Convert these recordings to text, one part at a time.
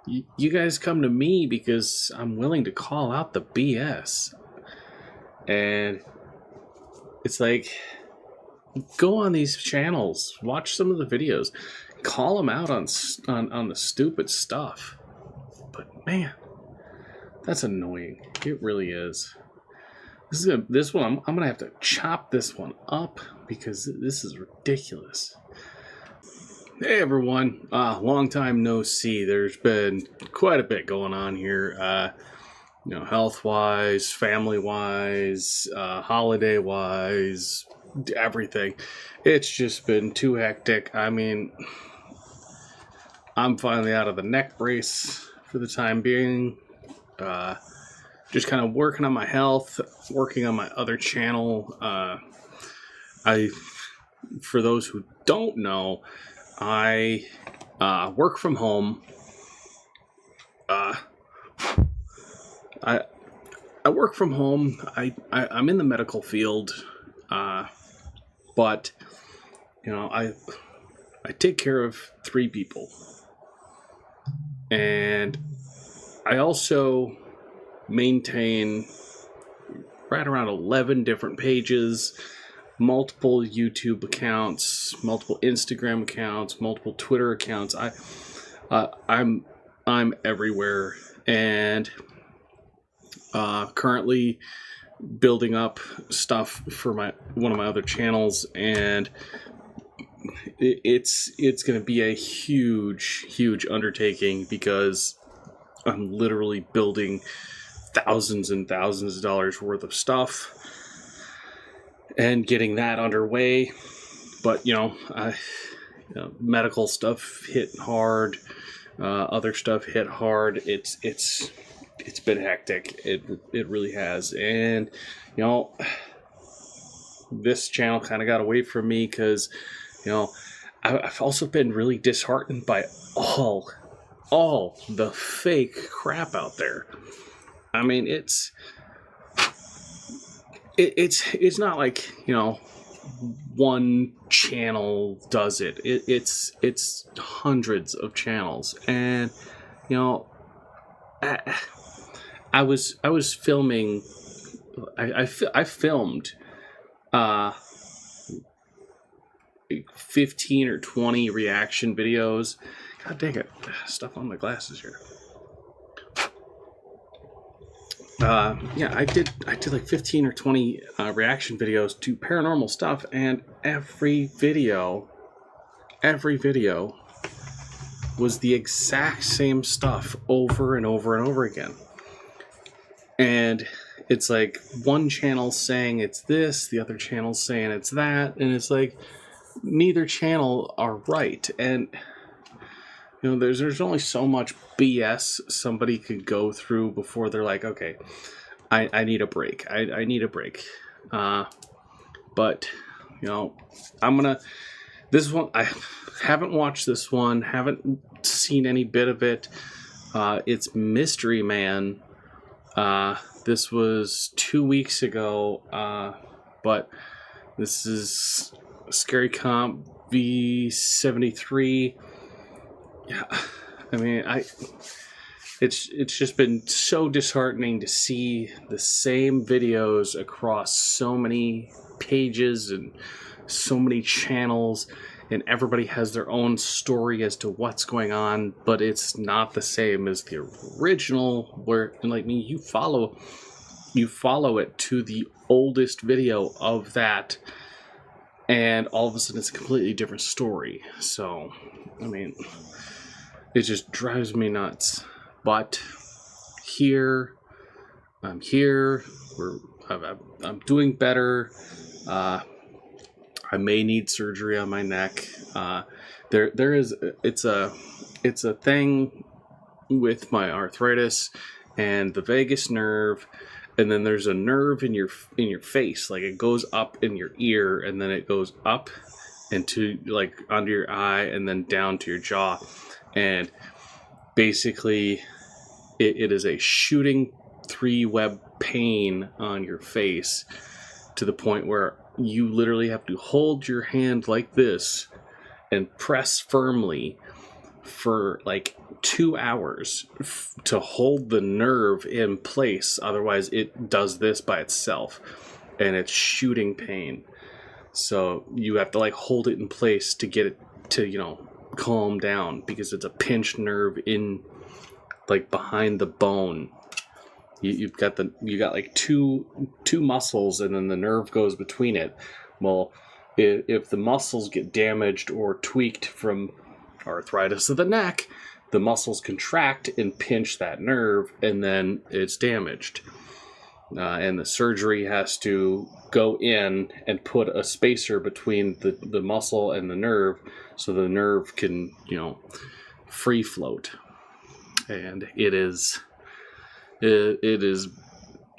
You guys come to me because I'm willing to call out the BS. And it's like, go on these channels, watch some of the videos, call them out on the stupid stuff. But man, that's annoying. It really is. This one, I'm gonna have to chop this one up because this is ridiculous. Hey everyone, long time no see. There's been quite a bit going on here, health-wise, family-wise, holiday-wise, everything. It's just been too hectic. I mean, I'm finally out of the neck brace for the time being. Just kind of working on my health, working on my other channel. For those who don't know, I work from home. I work from home. I'm in the medical field, but I take care of 3 people, and I also maintain right around 11 different pages, multiple YouTube accounts, multiple Instagram accounts, multiple Twitter accounts. I'm everywhere, and currently building up stuff for one of my other channels, and it's going to be a huge undertaking because I'm literally building thousands and thousands of dollars worth of stuff and getting that underway. But medical stuff hit hard, other stuff hit hard. It's been hectic. It really has. And this channel kind of got away from me because I've also been really disheartened by all the fake crap out there. I mean, it's not like one channel does it. It's hundreds of channels, and I was filming. I filmed 15 or 20 reaction videos. God dang it! Stuff on my glasses here. I did like 15 or 20 reaction videos to paranormal stuff, and every video was the exact same stuff over and over and over again. And it's like one channel saying it's this, the other channel saying it's that, and it's like neither channel are right. And there's only so much BS somebody could go through before they're like, okay, I need a break. I need a break. But I'm gonna. This one, I haven't watched this one. Haven't seen any bit of it. It's Mystery Man. This was 2 weeks ago. But this is Scary Comp V73. Yeah, I mean, it's just been so disheartening to see the same videos across so many pages and so many channels, and everybody has their own story as to what's going on, but it's not the same as the original, where, like me, you follow it to the oldest video of that, and all of a sudden it's a completely different story. So, I mean, it just drives me nuts. But I'm here. I'm doing better. I may need surgery on my neck. It's a thing with my arthritis and the vagus nerve, and then there's a nerve in your face. Like, it goes up in your ear, and then it goes up into, like, under your eye, and then down to your jaw. And basically, it is a shooting 3-web pain on your face, to the point where you literally have to hold your hand like this and press firmly for like 2 hours to hold the nerve in place. Otherwise, it does this by itself, and it's shooting pain. So you have to like hold it in place to get it to, you know, calm down, because it's a pinched nerve in like behind the bone. You got like two muscles, and then the nerve goes between it. Well, if the muscles get damaged or tweaked from arthritis of the neck, the muscles contract and pinch that nerve, and then it's damaged. And the surgery has to go in and put a spacer between the muscle and the nerve, so the nerve can, you know, free float. And it is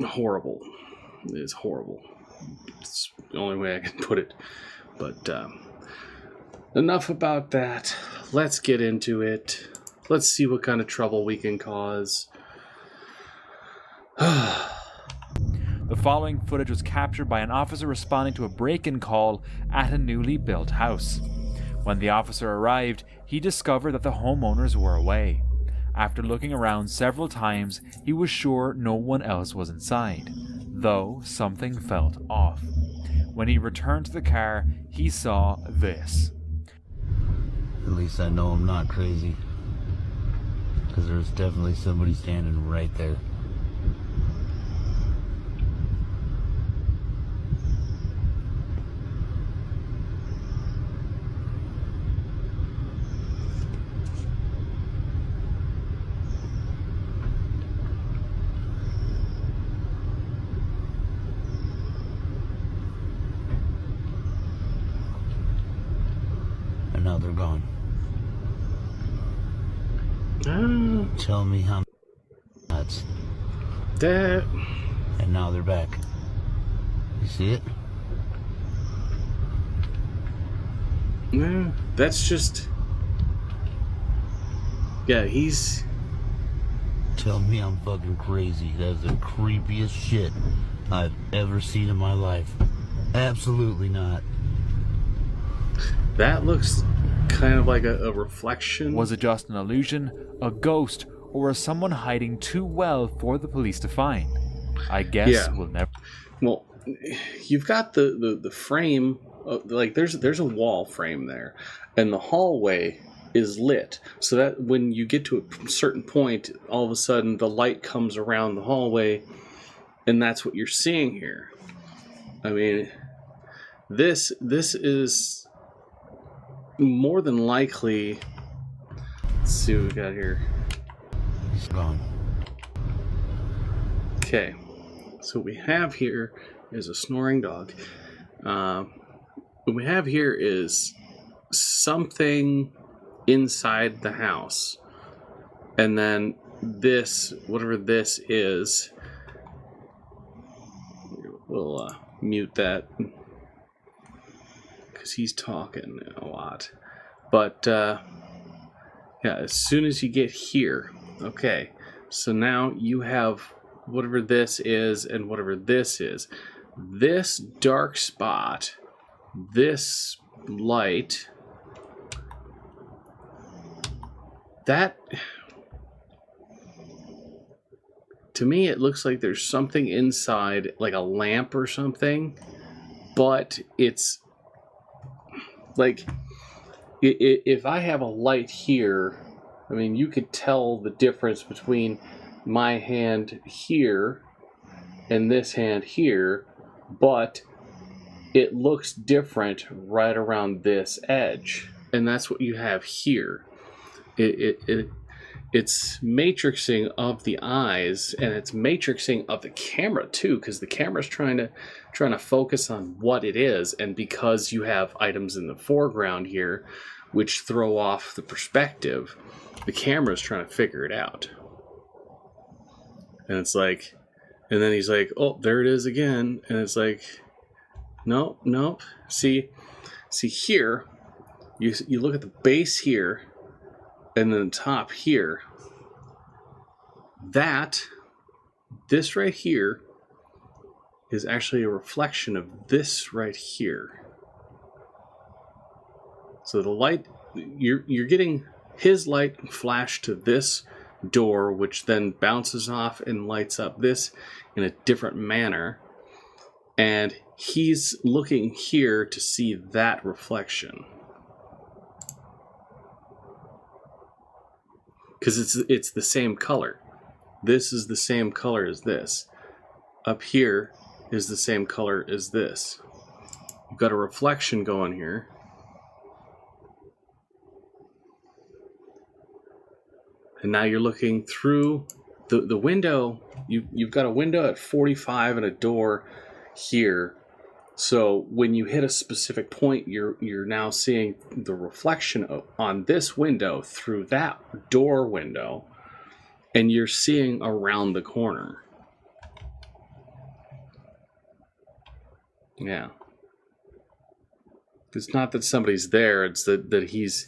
horrible. It is horrible. It's the only way I can put it. But enough about that. Let's get into it. Let's see what kind of trouble we can cause. The following footage was captured by an officer responding to a break-in call at a newly built house. When the officer arrived, he discovered that the homeowners were away. After looking around several times, he was sure no one else was inside, though something felt off. When he returned to the car, he saw this. At least I know I'm not crazy, because there's definitely somebody standing right there. And now they're gone. Tell me how nuts. That. And now they're back. You see it? No, that's just. Yeah, he's. Tell me I'm fucking crazy. That's the creepiest shit I've ever seen in my life. Absolutely not. That looks kind of like a reflection. Was it just an illusion, a ghost, or was someone hiding too well for the police to find? I guess we'll never. Well, you've got the frame. Like there's a wall frame there, and the hallway is lit, so that when you get to a certain point, all of a sudden the light comes around the hallway, and that's what you're seeing here. I mean, this is more than likely. Let's see what we got here. He's gone. Okay, so what we have here is a snoring dog. What we have here is something inside the house, and then this, whatever this is, we'll mute that because he's talking a lot. But yeah, as soon as you get here, okay, so now you have whatever this is and whatever this is. This dark spot, this light, that, to me, it looks like there's something inside, like a lamp or something, but it's like, if I have a light here, I mean, you could tell the difference between my hand here and this hand here, but it looks different right around this edge, and that's what you have here. It's matrixing of the eyes, and it's matrixing of the camera too, because the camera's trying to focus on what it is, and because you have items in the foreground here which throw off the perspective, the camera's trying to figure it out. And it's like, and then he's like, oh, there it is again, and it's like, nope. See here, you look at the base here, and then the top here. This right here is actually a reflection of this right here. So the light, you're getting his light flashed to this door, which then bounces off and lights up this in a different manner. And he's looking here to see that reflection. Because it's the same color. This is the same color as this. Up here is the same color as this. You've got a reflection going here. And now you're looking through the window. You've got a window at 45 and a door here. So when you hit a specific point, you're now seeing the reflection on this window through that door window, and you're seeing around the corner. Yeah. It's not that somebody's there, it's that he's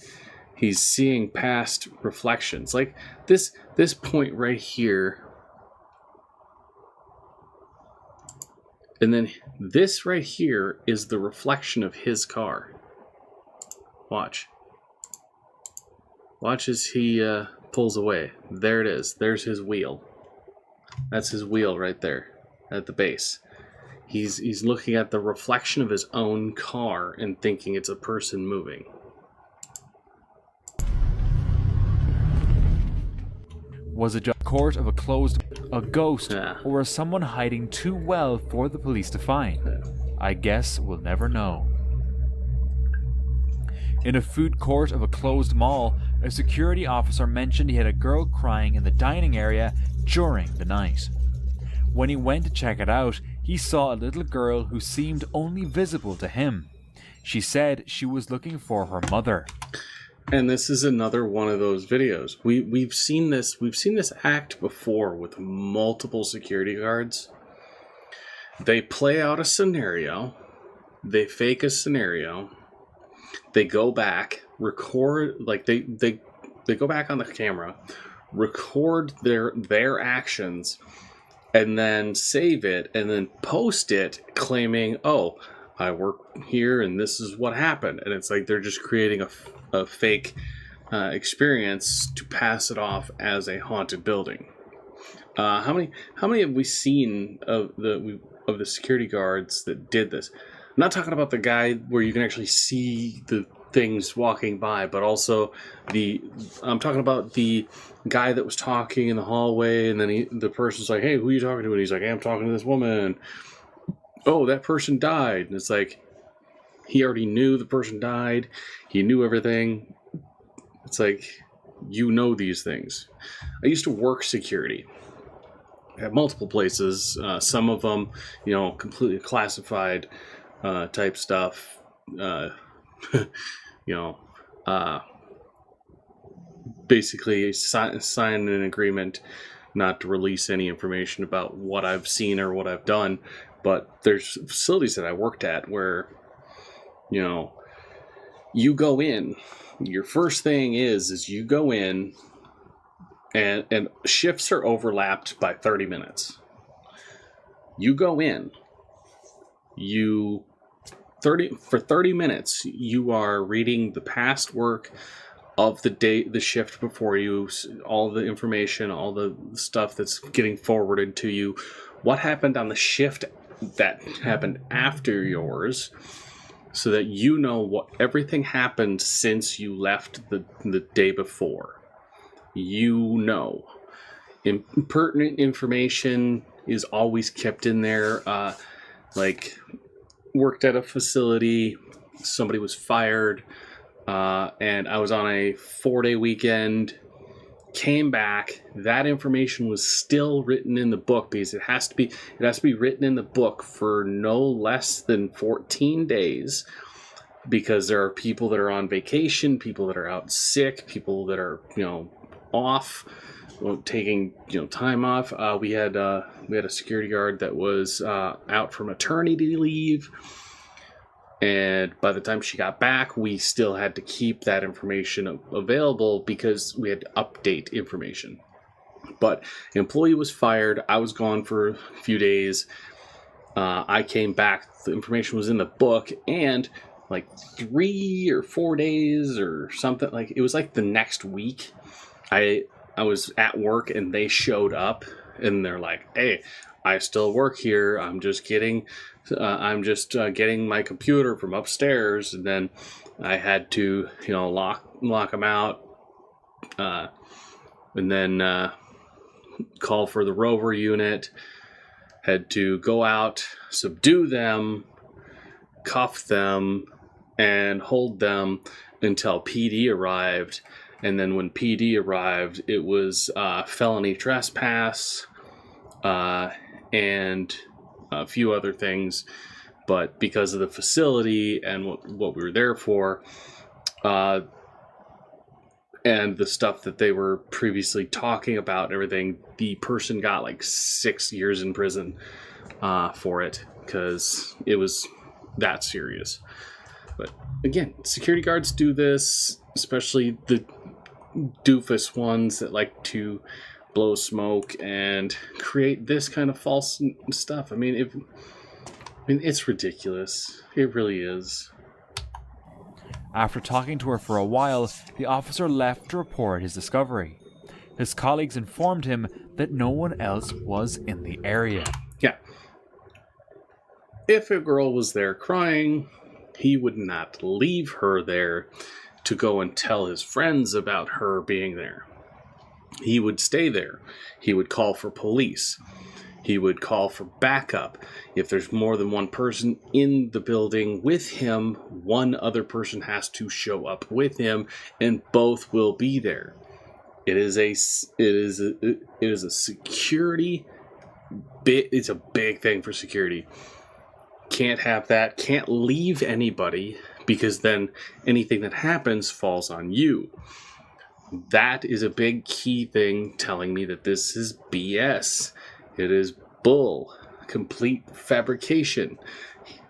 seeing past reflections. Like this point right here. And then this right here is the reflection of his car. Watch. Watch as he pulls away. There it is. There's his wheel. That's his wheel right there at the base. He's looking at the reflection of his own car and thinking it's a person moving. Was it just a court of a ghost, Yeah. or was someone hiding too well for the police to find? I guess we'll never know. In a food court of a closed mall, a security officer mentioned he had a girl crying in the dining area during the night. When he went to check it out, he saw a little girl who seemed only visible to him. She said she was looking for her mother. And this is another one of those videos. We've seen this act before with multiple security guards. They play out a scenario, they fake a scenario, they go back, record, like they go back on the camera, record their actions, and then save it and then post it claiming, oh, I work here and this is what happened. And it's like they're just creating a fake experience to pass it off as a haunted building. How many have we seen of the security guards that did this? I'm not talking about the guy where you can actually see the things walking by, but also I'm talking about the guy that was talking in the hallway, and then the person's like, "Hey, who are you talking to?" And he's like, "Hey, I'm talking to this woman." Oh, that person died. And it's like, he already knew the person died. He knew everything. It's like, you know these things. I used to work security at multiple places. Some of them, completely classified type stuff. Basically sign an agreement not to release any information about what I've seen or what I've done. But there's facilities that I worked at where, you go in, your first thing is you go in and shifts are overlapped by 30 minutes. You go in, for 30 minutes, you are reading the past work of the day, the shift before you, all the information, all the stuff that's getting forwarded to you, what happened on the shift that happened after yours, so that you know what everything happened since you left the day before. Pertinent information is always kept in there. Like, worked at a facility, somebody was fired, and I was on a 4-day weekend, came back, that information was still written in the book, because it has to be written in the book for no less than 14 days, because there are people that are on vacation, people that are out sick, people that are off, taking time off. We had a security guard that was out for maternity leave, and by the time she got back, we still had to keep that information available because we had to update information. But an employee was fired. I was gone for a few days. I came back. The information was in the book, and like 3 or 4 days or something. Like it was like the next week. I was at work and they showed up and they're like, "Hey, I still work here. I'm just getting my computer from upstairs." And then I had to, lock them out, and then call for the rover unit. Had to go out, subdue them, cuff them, and hold them until PD arrived. And then when PD arrived, it was felony trespass and a few other things. But because of the facility and what we were there for, and the stuff that they were previously talking about and everything, the person got like 6 years in prison for it because it was that serious. But again, security guards do this, especially the doofus ones that like to blow smoke and create this kind of false stuff. I mean, it's ridiculous. It really is. After talking to her for a while, the officer left to report his discovery. His colleagues informed him that no one else was in the area. Yeah. If a girl was there crying, he would not leave her there to go and tell his friends about her being there. He would stay there. He would call for police. He would call for backup. If there's more than one person in the building with him, one other person has to show up with him, and both will be there. It is a security bit. It's a big thing for security. Can't have that. Can't leave anybody, because then anything that happens falls on you. That is a big key thing telling me that this is BS. It is bull. Complete fabrication.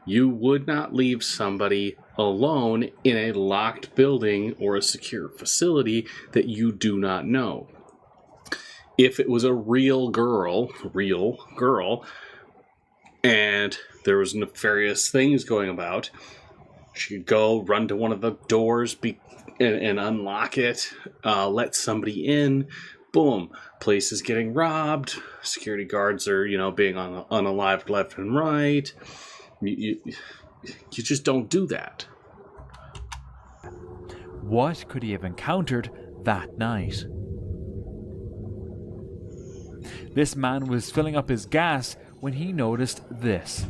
You would not leave somebody alone in a locked building or a secure facility that you do not know. If it was a real girl, and there was nefarious things going about, she could go run to one of the doors and unlock it, let somebody in. Boom, place is getting robbed. Security guards are, being unalived left and right. You just don't do that. What could he have encountered that night? This man was filling up his gas when he noticed this.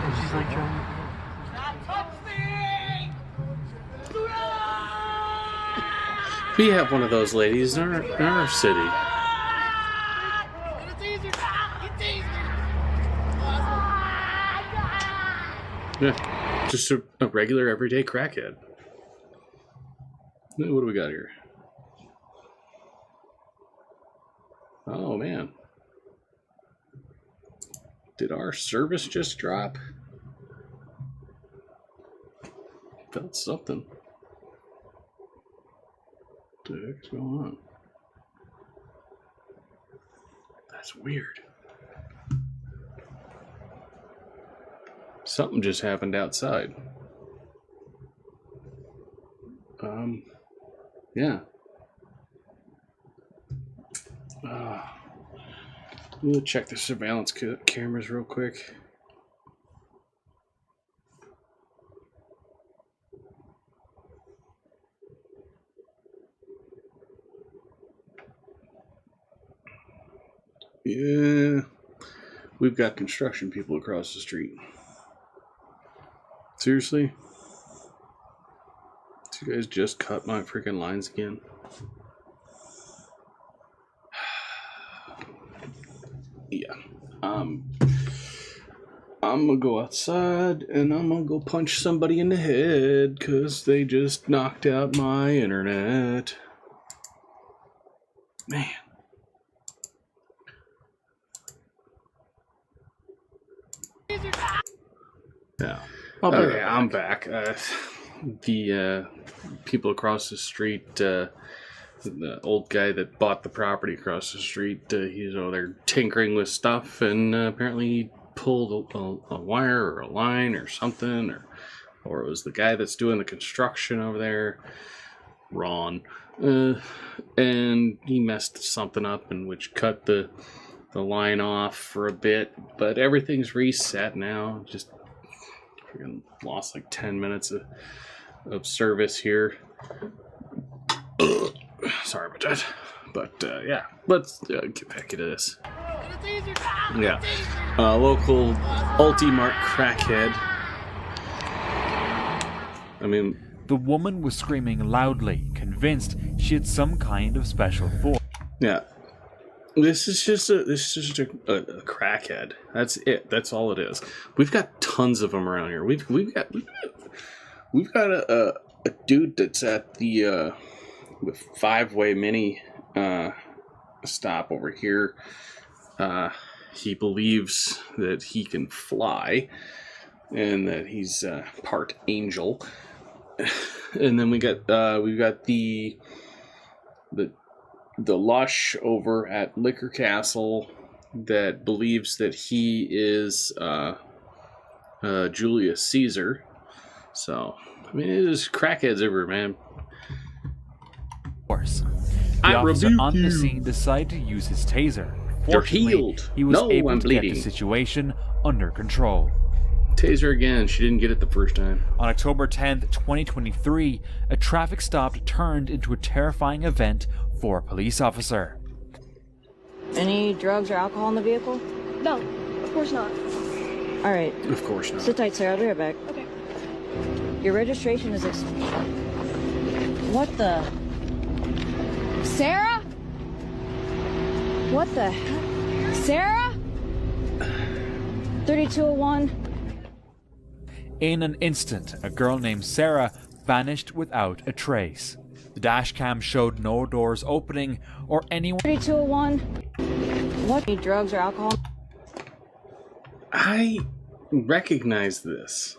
She's like trying. We have one of those ladies in our city. Yeah, just a regular everyday crackhead. What do we got here? Oh man. Did our service just drop? Felt something. What the heck's going on? That's weird. Something just happened outside. Yeah. We'll check the surveillance cameras real quick. Yeah, we've got construction people across the street. Seriously? Did you guys just cut my freaking lines again? Yeah. I'm gonna go outside and I'm gonna go punch somebody in the head because they just knocked out my internet. Man. Yeah. Okay, I'm back. The people across the street the old guy that bought the property across the street, he's over there tinkering with stuff, and apparently he pulled a wire or a line or something, or it was the guy that's doing the construction over there, Ron, and he messed something up, and which cut the line off for a bit, but everything's reset now. Just freaking lost like 10 minutes of service here. Sorry about that. But yeah, let's get back into this. Yeah. Local Ultimart crackhead. I mean, The woman was screaming loudly, convinced she had some kind of special force. yeah. This is just a crackhead. That's it. That's all it is. We've got tons of them around here. We've got a dude that's at the five-way mini stop over here. He believes that he can fly and that he's part angel. And then we've got the lush over at Liquor Castle that believes that he is Julius Caesar. So, I mean, it is crackheads everywhere, man. The I officer rebuke on the you. scene decided to use his taser. You're Fortunately, healed. he was No, able I'm to get bleeding. the situation under control. Taser again. She didn't get it the first time. On October 10th, 2023, a traffic stop turned into a terrifying event for a police officer. Any drugs or alcohol in the vehicle? No, of course not. All right. Of course not. Sit tight, sir. I'll be right back. Okay. Your registration is What the? Sarah? What the heck? Sarah? 3201. In an instant, a girl named Sarah vanished without a trace. The dash cam showed no doors opening or anyone. 3201. What? Any drugs or alcohol? I recognize this.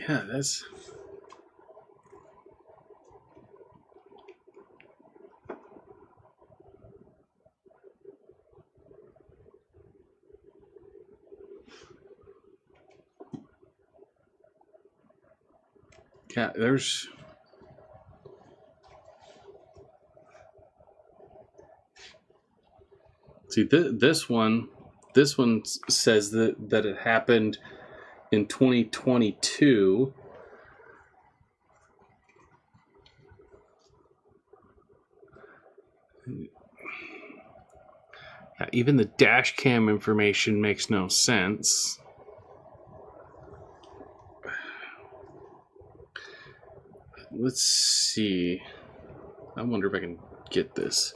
Yeah, that's... Yeah, there's... See, this one says that it happened in 2022. Even the dash cam information makes no sense. Let's see. I wonder if I can get this.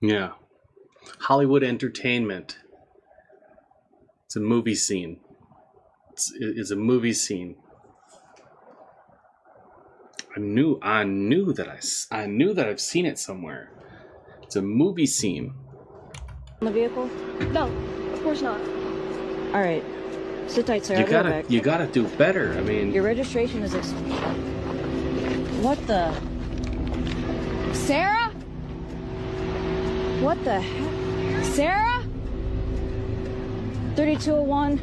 Yeah. Hollywood Entertainment. It's a movie scene. It's a movie scene. I knew that I've seen it somewhere. It's a movie scene. In the vehicle? No, of course not. All right. Sit tight, sir. I'll be right back. You gotta do better. I mean, Your registration is What the? Sarah? What the heck? Sarah? 3201.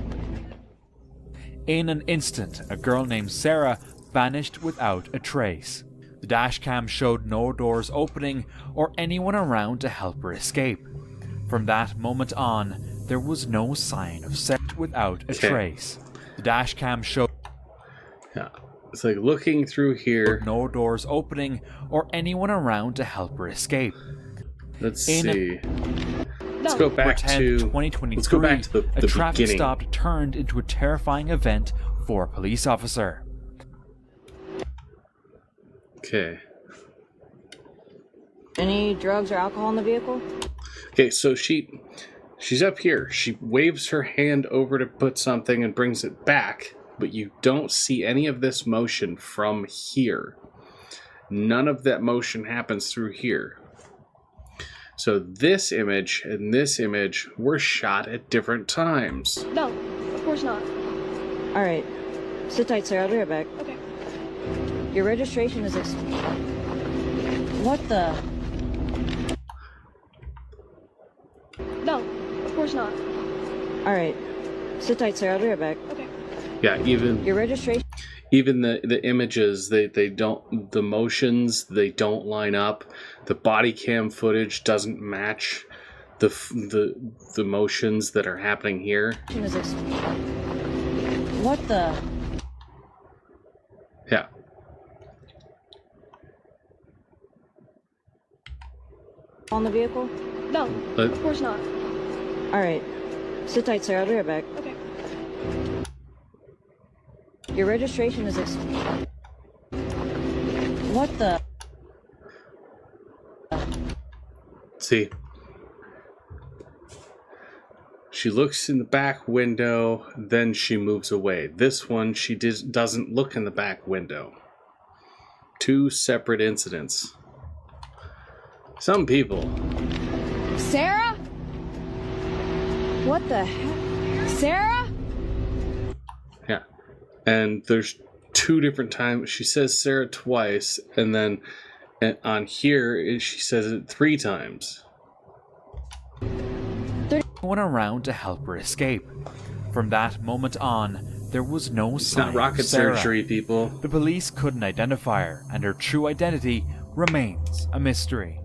In an instant, a girl named Sarah vanished without a trace. The dash cam showed no doors opening or anyone around to help her escape. From that moment on, there was no sign of Sarah without a trace. The dash cam showed Yeah. It's like looking through here. no doors opening or anyone around to help her escape. Let's see. Let's No. go back October 10th, to 2023, let's go back to the a traffic beginning. stop turned into a terrifying event for a police officer. Okay. Any drugs or alcohol in the vehicle? Okay, so she's up here. She waves her hand over to put something and brings it back, but you don't see any of this motion from here. None of that motion happens through here. So this image and this image were shot at different times. No, of course not. All right. Sit tight, sir. I'll be right back. Okay. Your registration is What the? No, of course not. All right. Sit tight, sir. I'll be right back. Okay. Yeah, Your registration. even the images, they don't, the motions, they don't line up. The body cam footage doesn't match the motions that are happening here. What the? Yeah. On the vehicle? No, of course not. All right. Sit tight, sir. I'll be right back. Okay. Your registration is What the? See? She looks in the back window, then she moves away. This one, she doesn't look in the back window. Two separate incidents. Some people. Sarah? What the heck? Sarah? Yeah. And there's two different times. She says Sarah twice, and then on here, she says it 3 times. Went around to help her escape. From that moment on, there was no It's sign not rocket of Sarah. surgery, people. The police couldn't identify her, and her true identity remains a mystery.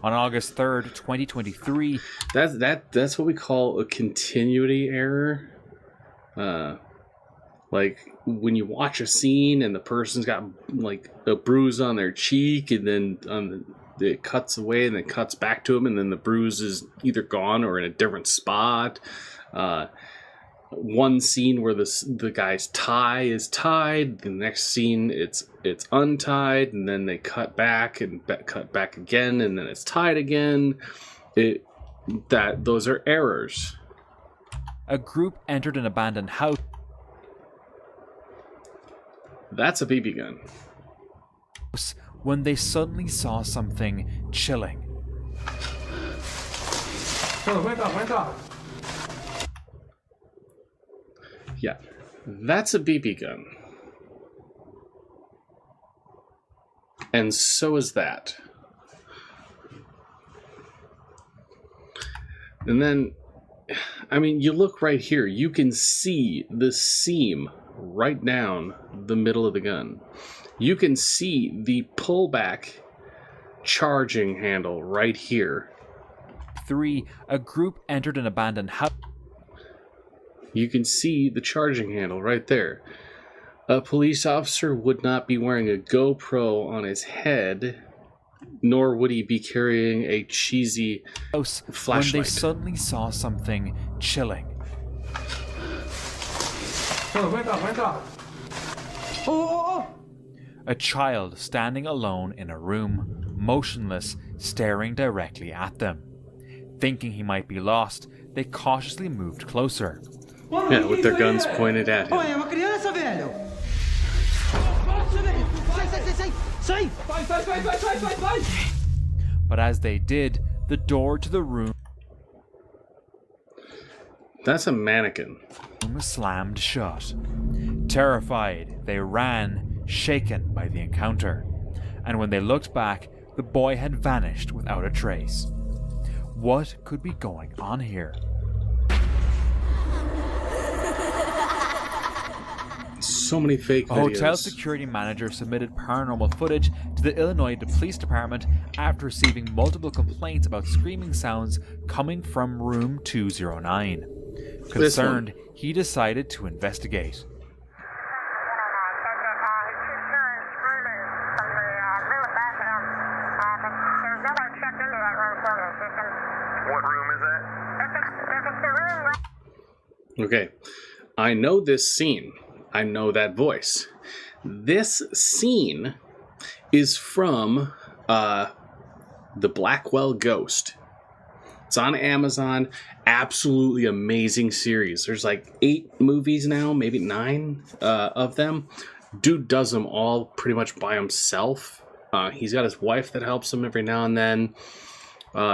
On August 3rd, 2023, That's what we call a continuity error. Like when you watch a scene and the person's got like a bruise on their cheek, and then it cuts away and then cuts back to them, and then the bruise is either gone or in a different spot. One scene where the guy's tie is tied, the next scene it's untied, and then they cut back and cut back again, and then it's tied again. Those are errors. a group entered an abandoned house That's a BB gun. when they suddenly saw something chilling. Yeah, that's a BB gun. And so is that. And then, I mean, you look right here, you can see the seam right down the middle of the gun. You can see the pullback charging handle right here. 3. A group entered an abandoned house. You can see the charging handle right there. A police officer would not be wearing a GoPro on his head, nor would he be carrying a cheesy When flashlight. they suddenly saw something chilling. A child standing alone in a room, motionless, staring directly at them. Thinking he might be lost, they cautiously moved closer. Yeah, with their guns pointed at him. É uma criança, velho! Sai! Sai! But as they did, the door to the room That's a mannequin. slammed shut. Terrified, they ran, shaken by the encounter. And when they looked back, the boy had vanished without a trace. What could be going on here? so many fake A videos. hotel security manager submitted paranormal footage to the Illinois Police Department after receiving multiple complaints about screaming sounds coming from room 209. Concerned, he decided to investigate. What room is that? Okay, I know this scene. I know that voice. This scene is from The Blackwell Ghost. It's on Amazon. Absolutely amazing series. There's like 8 movies now, maybe 9 of them. Dude does them all pretty much by himself. He's got his wife that helps him every now and then.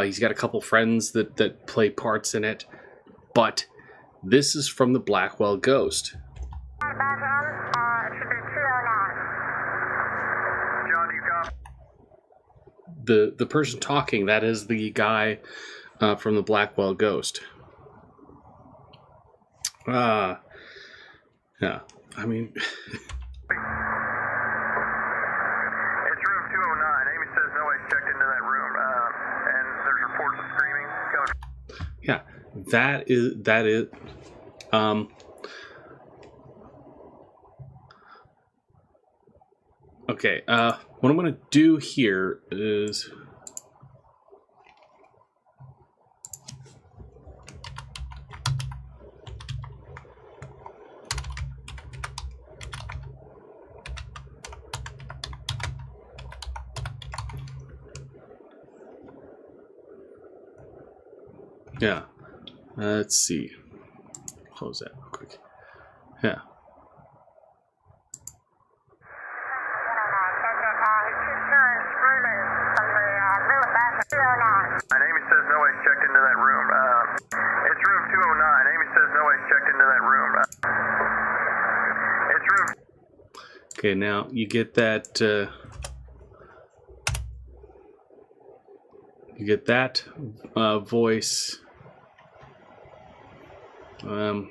He's got a couple friends that play parts in it. But this is from The Blackwell Ghost. John, do you copy? The person talking, that is the guy from The Blackwell Ghost. Yeah, I mean... It's room 209. Amy says nobody's checked into that room, and there's reports of screaming coming. Yeah, that is, okay, what I'm going to do here is... Yeah, let's see. Close that real quick. Yeah. And Amy says nobody's checked into that room. It's room 209. Amy says nobody's checked into that room. It's room. Okay, now you get that. You get that voice. Let's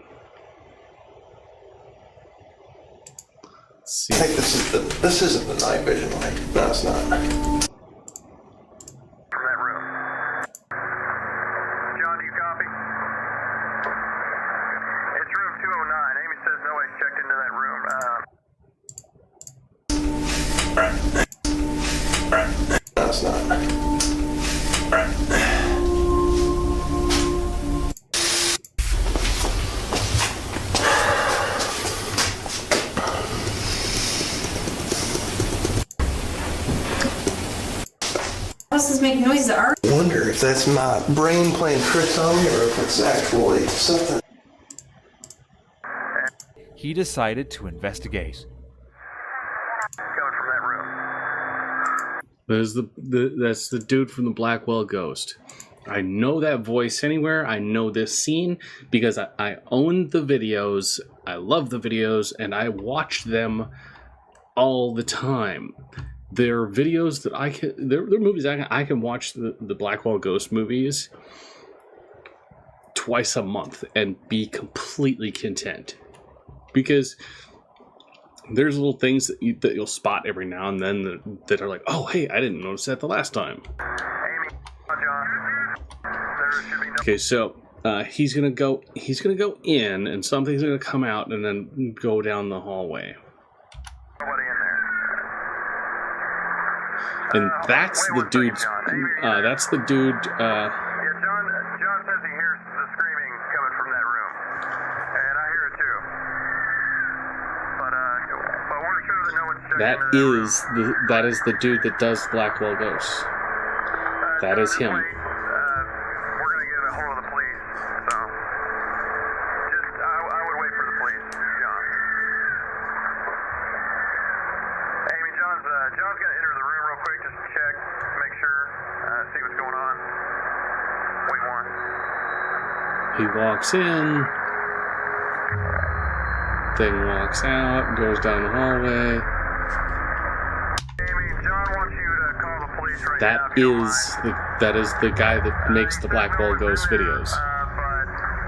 see. I think this isn't the night vision light. No, it's not. From that room. John, do you copy? It's room 209. Amy says nobody's checked into that room. No, it's not. What's this making noises? I wonder if that's my brain playing tricks on me or if it's actually something. He decided to investigate. Coming from that room. That's the dude from The Blackwell Ghost. I know that voice anywhere. I know this scene because I own the videos. I love the videos, and I watch them all the time. They're videos that I can. They're movies I can watch the Blackwell Ghost movies twice a month and be completely content, because there's little things that you'll spot every now and then that are like, oh hey, I didn't notice that the last time. Amy, John. There should be no. Okay, so he's gonna go in, and something's gonna come out, and then go down the hallway. Nobody in there. And that's wait the one dude's. second, John. Amy, That's the dude. Yeah, John says he hears the screaming coming from that room, and I hear it too. But we're sure that no one's checking that is the dude that does Blackwell Ghosts. That is him. We're gonna get a hold of the police, so I would wait for the police, John. Amy, John's gonna enter the room real quick just to check, make sure, see what's going on. Wait one. He walks in. Thing walks out. Goes down the hallway. Amy, John wants you to call the police right now. That if you don't is the guy that makes the Blackwell Ghost videos. But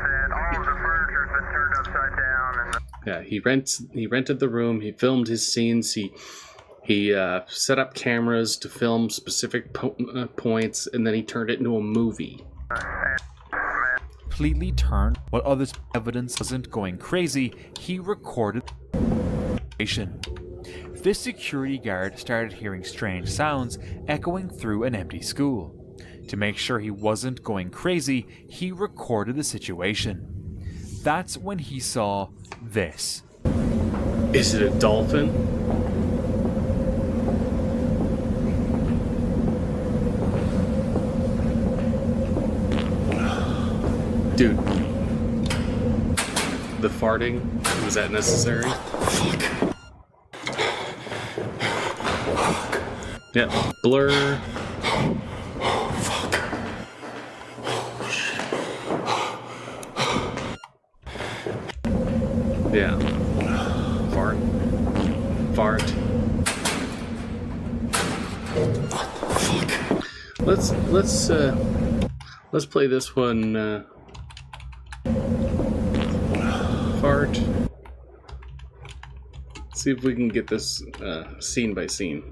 that all of the furniture's been turned upside down, and Yeah, he rented the room. He filmed his scenes. He set up cameras to film specific points, and then he turned it into a movie. Completely turned while others' evidence wasn't going crazy. He recorded the situation. This security guard started hearing strange sounds echoing through an empty school. To make sure he wasn't going crazy, he recorded the situation. That's when he saw this. Is it a dolphin? Dude. The farting? Was that necessary? Fuck. Yeah. Blur. Fuck. Oh, shit. Yeah. Fart. Fart. What the fuck? Let's play this one. Fart. See if we can get this scene by scene.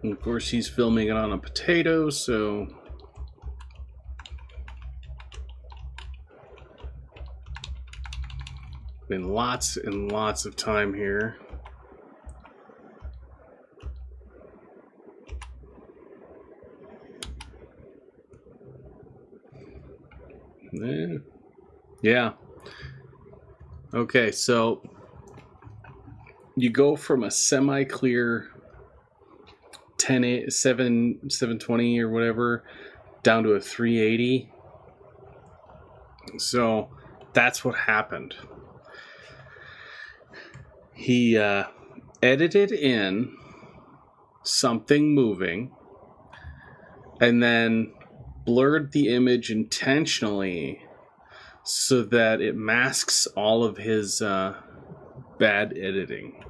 And of course, he's filming it on a potato, so been lots and lots of time here. Yeah. Okay, so you go from a semi-clear 720 or whatever down to a 380. So that's what happened. He edited in something moving and then blurred the image intentionally so that it masks all of his bad editing.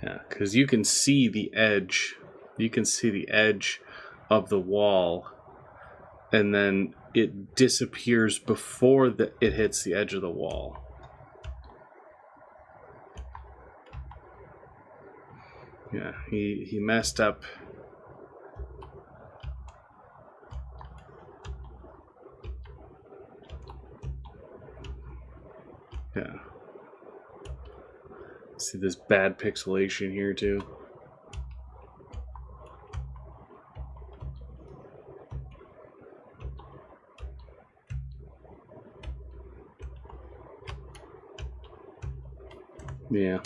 Yeah, because you can see the edge. You can see the edge of the wall, and then it disappears before it hits the edge of the wall. Yeah, he messed up. Yeah. See this bad pixelation here too. Yeah.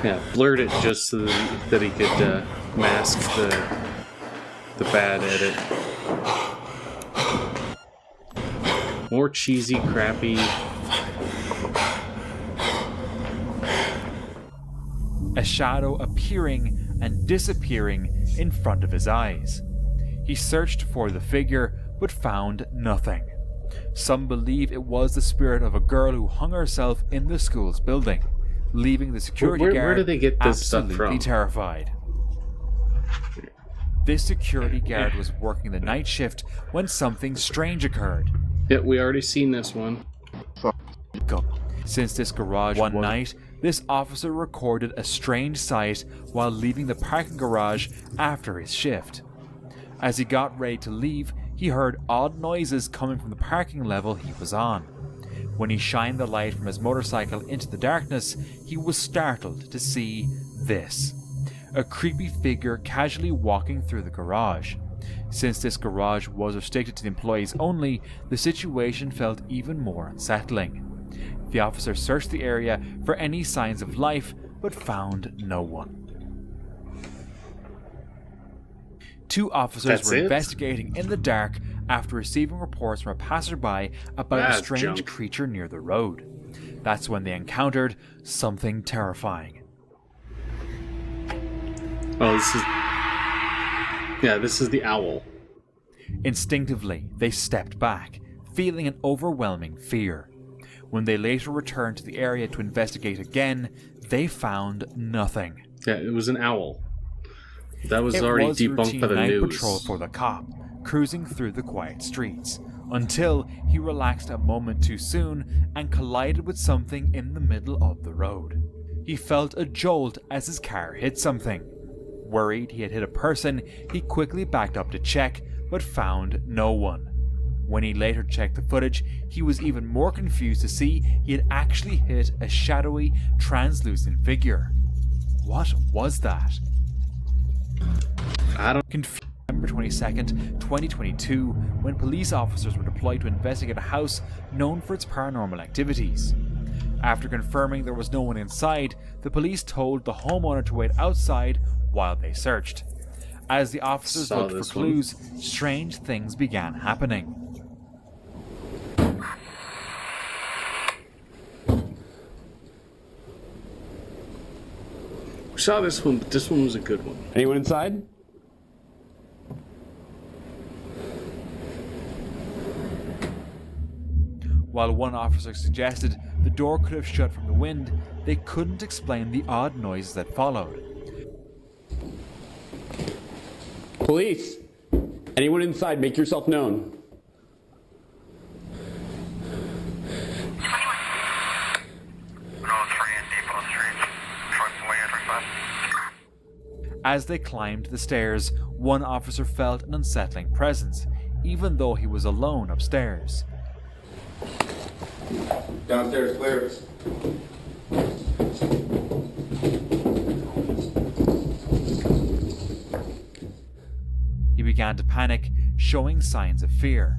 Yeah, blurred it just so that he could mask the bad edit. More cheesy, crappy. A shadow appearing and disappearing in front of his eyes. He searched for the figure, but found nothing. Some believe it was the spirit of a girl who hung herself in the school's building, leaving the security guard where do they get this stuff absolutely from? terrified. This security guard was working the night shift when something strange occurred. Yeah, we already seen this one. Since this garage one night, this officer recorded a strange sight while leaving the parking garage after his shift. As he got ready to leave, he heard odd noises coming from the parking level he was on. When he shined the light from his motorcycle into the darkness, he was startled to see this. A creepy figure casually walking through the garage. Since this garage was restricted to the employees only, the situation felt even more unsettling. The officer searched the area for any signs of life, but found no one. Two officers were investigating in the dark after receiving reports from a passerby about a strange creature near the road. That's when they encountered something terrifying. Oh, this is the owl. Instinctively, they stepped back, feeling an overwhelming fear. When they later returned to the area to investigate again, they found nothing. Yeah, it was an owl. That was already debunked by the night news. Patrol for the cop, cruising through the quiet streets, until he relaxed a moment too soon and collided with something in the middle of the road. He felt a jolt as his car hit something. Worried he had hit a person, he quickly backed up to check, but found no one. When he later checked the footage, he was even more confused to see he had actually hit a shadowy, translucent figure. What was that? Confused. December 22nd, 2022, when police officers were deployed to investigate a house known for its paranormal activities. After confirming there was no one inside, the police told the homeowner to wait outside while they searched. As the officers looked for clues, strange things began happening. We saw this one, but this one was a good one. Anyone inside? While one officer suggested the door could have shut from the wind, they couldn't explain the odd noises that followed. Police! Anyone inside, make yourself known. As they climbed the stairs, one officer felt an unsettling presence, even though he was alone upstairs. Downstairs, clear. He began to panic, showing signs of fear.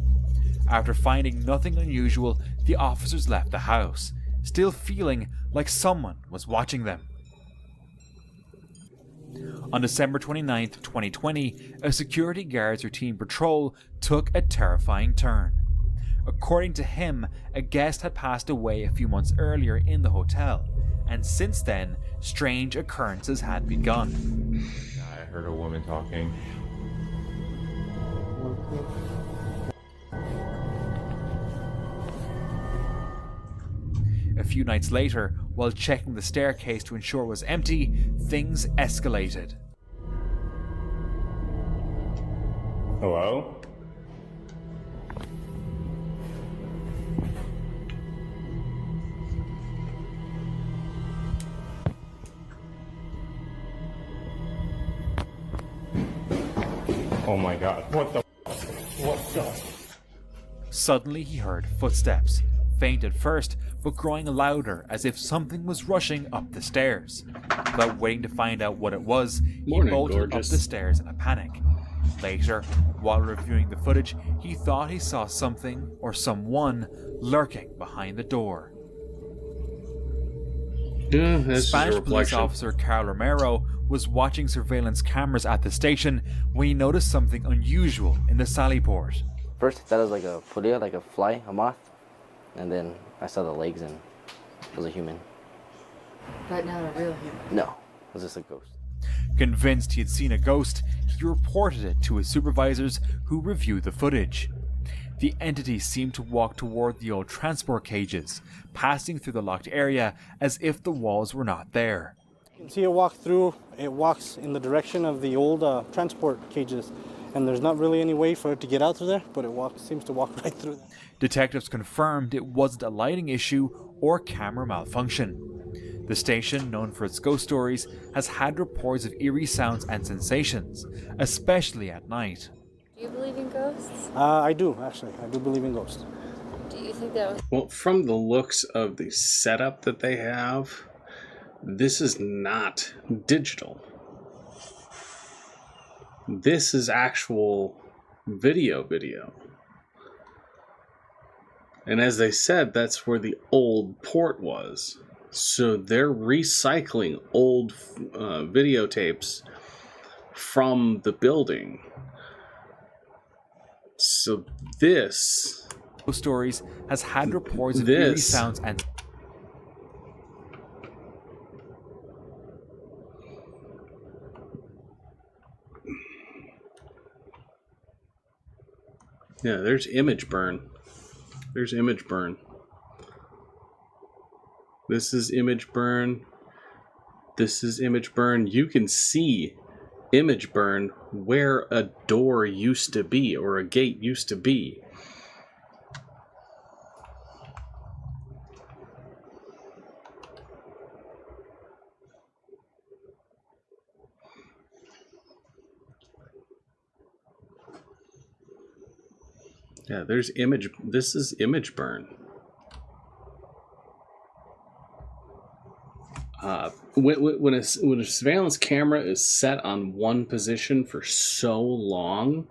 After finding nothing unusual, the officers left the house, still feeling like someone was watching them. On December 29th, 2020, a security guard's routine patrol took a terrifying turn. According to him, a guest had passed away a few months earlier in the hotel, and since then, strange occurrences had begun. I heard a woman talking. A few nights later, while checking the staircase to ensure it was empty, things escalated. Hello? Oh my god, what the What the? Suddenly he heard footsteps, faint at first, but growing louder as if something was rushing up the stairs. Without waiting to find out what it was, he bolted up the stairs in a panic. Later, while reviewing the footage, he thought he saw something or someone lurking behind the door. Spanish police officer Carl Romero was watching surveillance cameras at the station when he noticed something unusual in the sally port. First, I thought it was like a pulilla, like a fly, a moth, and then I saw the legs and it was a human. But not a real human. No, it was just a ghost. Convinced he had seen a ghost, he reported it to his supervisors, who reviewed the footage. The entity seemed to walk toward the old transport cages, passing through the locked area as if the walls were not there. You can see it walk through. It walks in the direction of the old transport cages, and there's not really any way for it to get out through there, but it seems to walk right through them. Detectives confirmed it wasn't a lighting issue or camera malfunction. The station, known for its ghost stories, has had reports of eerie sounds and sensations, especially at night. Do you believe in ghosts? I do, actually. I do believe in ghosts. Do you think that was... Well, from the looks of the setup that they have, this is not digital. This is actual video. And as they said, that's where the old port was. So they're recycling old videotapes from the building. So this... Stories has had reports of eerie sounds and... Yeah, there's image burn. There's image burn. This is image burn. This is image burn. You can see image burn where a door used to be or a gate used to be. Yeah, there's image. This is image burn. When a surveillance camera is set on one position for so long,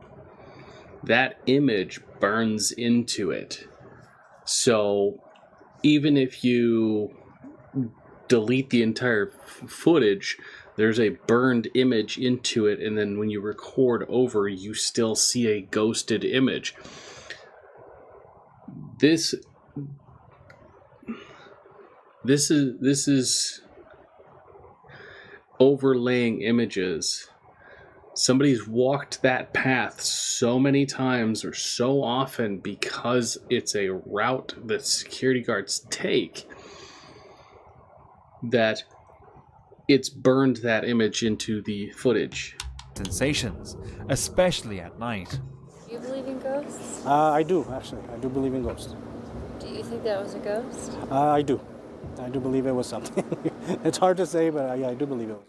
that image burns into it. So even if you delete the entire footage, there's a burned image into it, and then when you record over, you still see a ghosted image. This is overlaying images. Somebody's walked that path so many times or so often because it's a route that security guards take that it's burned that image into the footage. Sensations, especially at night. Do you believe in ghosts? I do, actually. I do believe in ghosts. Do you think that was a ghost? I do. I do believe it was something. It's hard to say, but I do believe it was.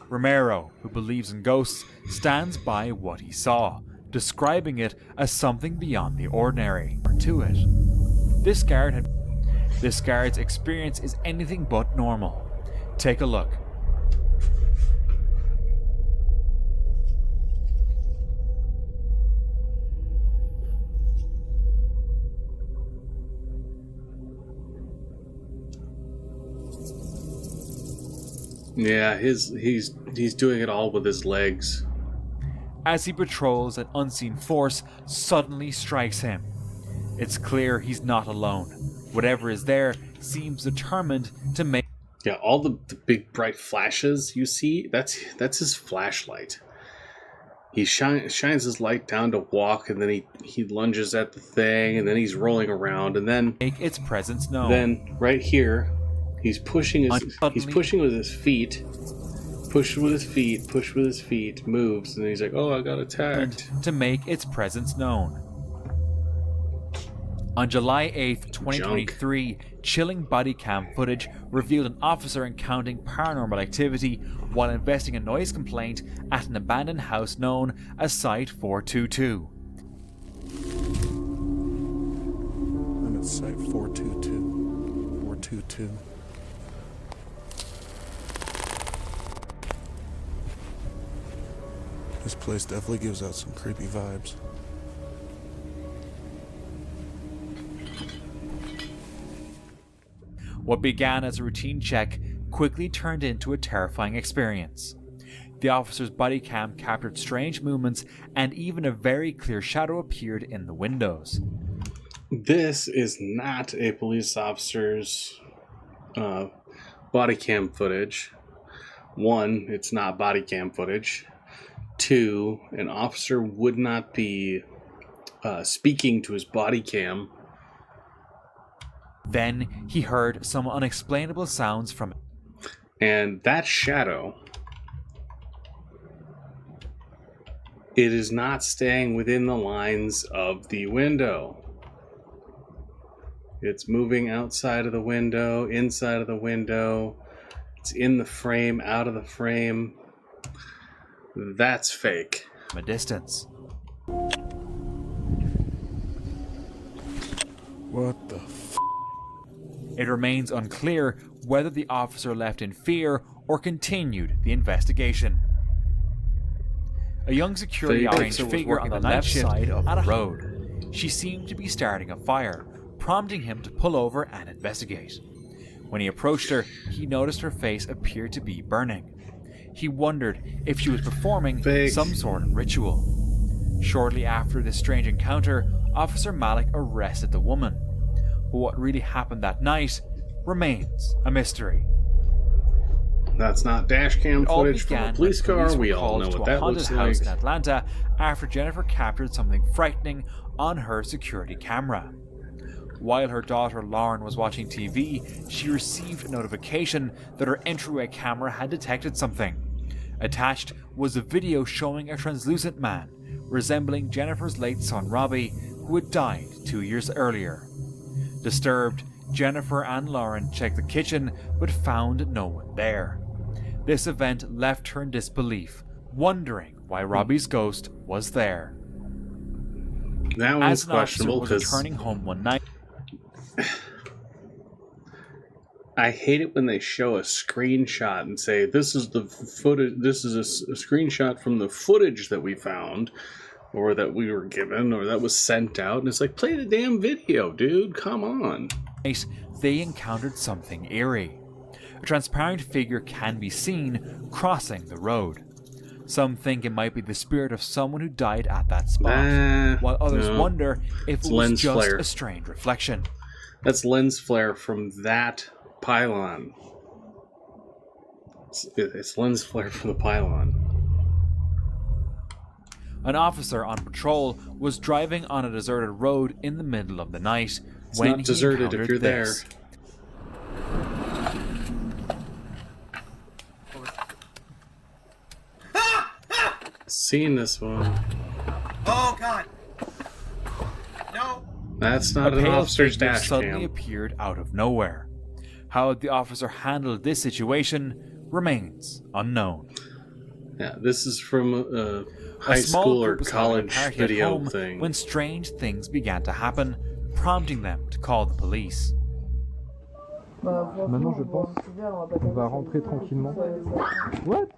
Romero, who believes in ghosts, stands by what he saw, describing it as something beyond the ordinary. To it, this guard's experience is anything but normal. Take a look. Yeah, he's doing it all with his legs. As he patrols, an unseen force suddenly strikes him. It's clear he's not alone. Whatever is there seems determined to make... Yeah, all the big bright flashes you see, that's his flashlight. He shines his light down to walk, and then he lunges at the thing, and then he's rolling around, and then... make its presence known. Then, right here, he's pushing with his feet, push with his feet, moves, and he's like, oh, I got attacked. To make its presence known. On July 8th, 2023, chilling body cam footage revealed an officer encountering paranormal activity while investigating a noise complaint at an abandoned house known as Site 422. I'm at Site 422. 422. This place definitely gives out some creepy vibes. What began as a routine check quickly turned into a terrifying experience. The officer's body cam captured strange movements, and even a very clear shadow appeared in the windows. This is not a police officer's body cam footage. One, it's not body cam footage. Two, an officer would not be speaking to his body cam. Then he heard some unexplainable sounds from it. And that shadow, it is not staying within the lines of the window. It's moving outside of the window, inside of the window. It's in the frame, out of the frame. That's fake. From a distance. What the f***? It remains unclear whether the officer left in fear or continued the investigation. A young security officer figure on the left side of the road. She seemed to be starting a fire, prompting him to pull over and investigate. When he approached her, he noticed her face appeared to be burning. He wondered if she was performing some sort of ritual. Shortly after this strange encounter, Officer Malik arrested the woman. But what really happened that night remains a mystery. That's not dash cam It all footage from a began police when car. were We all called know to what a that haunted looks house like. in Atlanta after Jennifer captured something frightening on her security camera. While her daughter Lauren was watching TV, she received a notification that her entryway camera had detected something. Attached was a video showing a translucent man resembling Jennifer's late son Robbie, who had died 2 years earlier. Disturbed, Jennifer and Lauren checked the kitchen but found no one there. This event left her in disbelief, wondering why Robbie's ghost was there. That one's As an officer questionable was because returning home one night, I hate it when they show a screenshot and say, this is the footage, this is a screenshot from the footage that we found, or that we were given, or that was sent out. And it's like, play the damn video, dude. Come on. they encountered something eerie. A transparent figure can be seen crossing the road. Some think it might be the spirit of someone who died at that spot, while others wonder if it was just flare. a strange reflection. That's lens flare from that pylon. It's lens flare from the pylon. An officer on patrol was driving on a deserted road in the middle of the night It's when not he deserted if you're this. Seen this one. Oh God! No. That's not A an pale officer's figure dash suddenly cam. appeared out of nowhere. How the officer handled this situation remains unknown. Yeah, this is from a A high small school or group was having a college party at video home thing. when strange things began to happen, prompting them to call the police. Maintenant, je pense qu'on va rentrer tranquillement. What?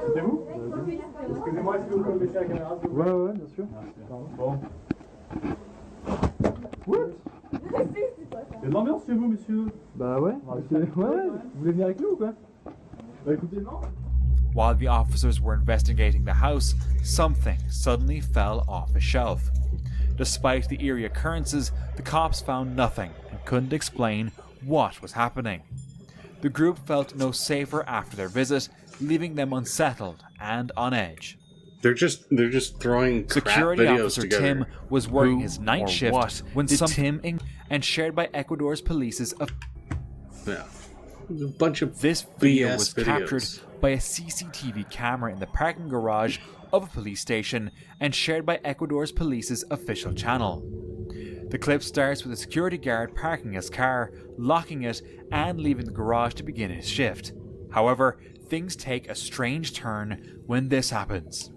C'était vous? Excusez-moi, est-ce que vous pouvez baisser la caméra? Ouais, bien sûr. Bon. What? Il y a de l'ambiance chez vous, monsieur? Bah ouais, ouais, vous voulez venir avec nous ou quoi? Bah écoutez, non. While the officers were investigating the house, something suddenly fell off a shelf. Despite the eerie occurrences, the cops found nothing and couldn't explain what was happening. The group felt no safer after their visit, leaving them unsettled and on edge. They're just throwing crap Security videos officer together. Tim was working Who his night or shift what when did something and shared by Ecuador's police's. Yeah, a bunch of this video BS was videos. captured by a CCTV camera in the parking garage of a police station and shared by Ecuador's police's official channel. The clip starts with a security guard parking his car, locking it, and leaving the garage to begin his shift. However, things take a strange turn when this happens.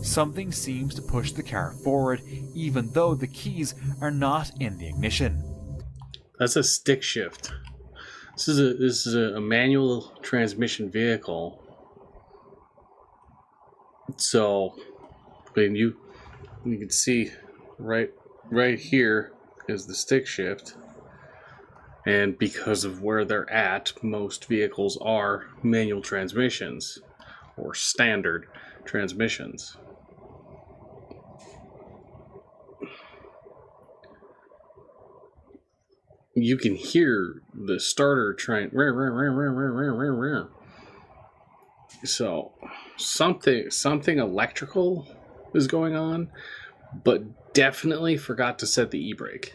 Something seems to push the car forward, even though the keys are not in the ignition. That's a stick shift. This is a manual transmission vehicle. So, I mean, you can see right here is the stick shift, and because of where they're at, most vehicles are manual transmissions or standard transmissions. You can hear the starter trying. So something electrical is going on, but definitely forgot to set the e-brake.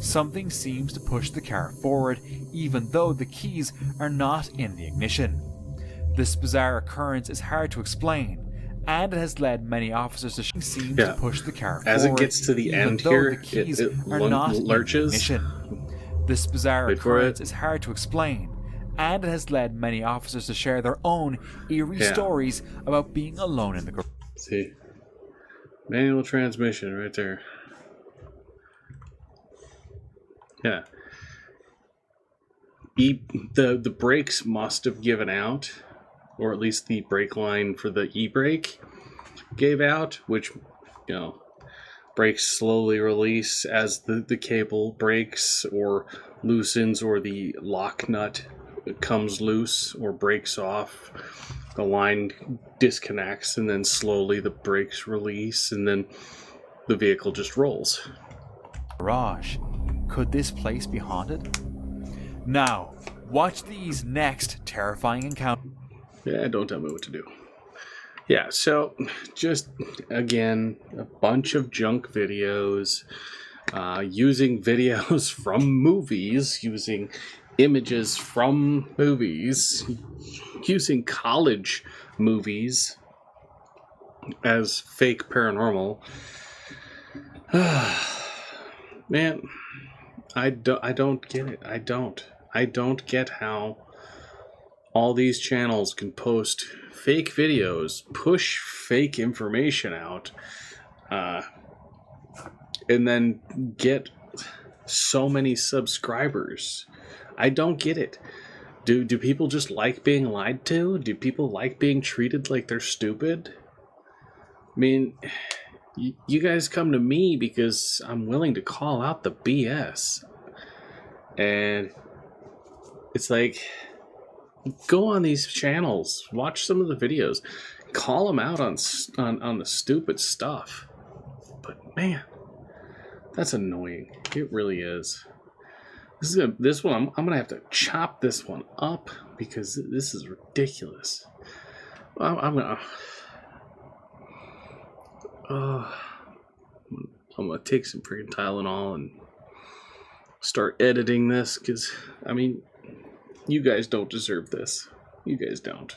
Something seems to push the car forward, even though the keys are not in the ignition. This bizarre occurrence is hard to explain, and it has led many officers to seem to push the car As forward, it gets to the even end though here, the keys it are not in the lurches. ignition. This bizarre Wait for occurrence it. is hard to explain, and it has led many officers to share their own eerie stories about being alone in the garage. See, manual transmission right there. Yeah. The brakes must have given out, or at least the brake line for the e-brake gave out, which, you know, brakes slowly release as the cable breaks or loosens, or the lock nut comes loose or breaks off. The line disconnects, and then slowly the brakes release, and then the vehicle just rolls. Garage. Could this place be haunted? Now, watch these next terrifying encounters. Yeah, don't tell me what to do. Yeah, so just again, a bunch of junk videos, using videos from movies, using images from movies, using college movies as fake paranormal. Man, I don't get it. I don't get how all these channels can post fake videos, push fake information out, and then get so many subscribers. I don't get it. Do people just like being lied to? Do people like being treated like they're stupid? I mean, you guys come to me because I'm willing to call out the BS. And it's like, go on these channels, watch some of the videos, call them out on the stupid stuff. But man, that's annoying. It really is. This one, I'm gonna have to chop this one up because this is ridiculous. I'm gonna take some freaking Tylenol and start editing this, because I mean, you guys don't deserve this. You guys don't.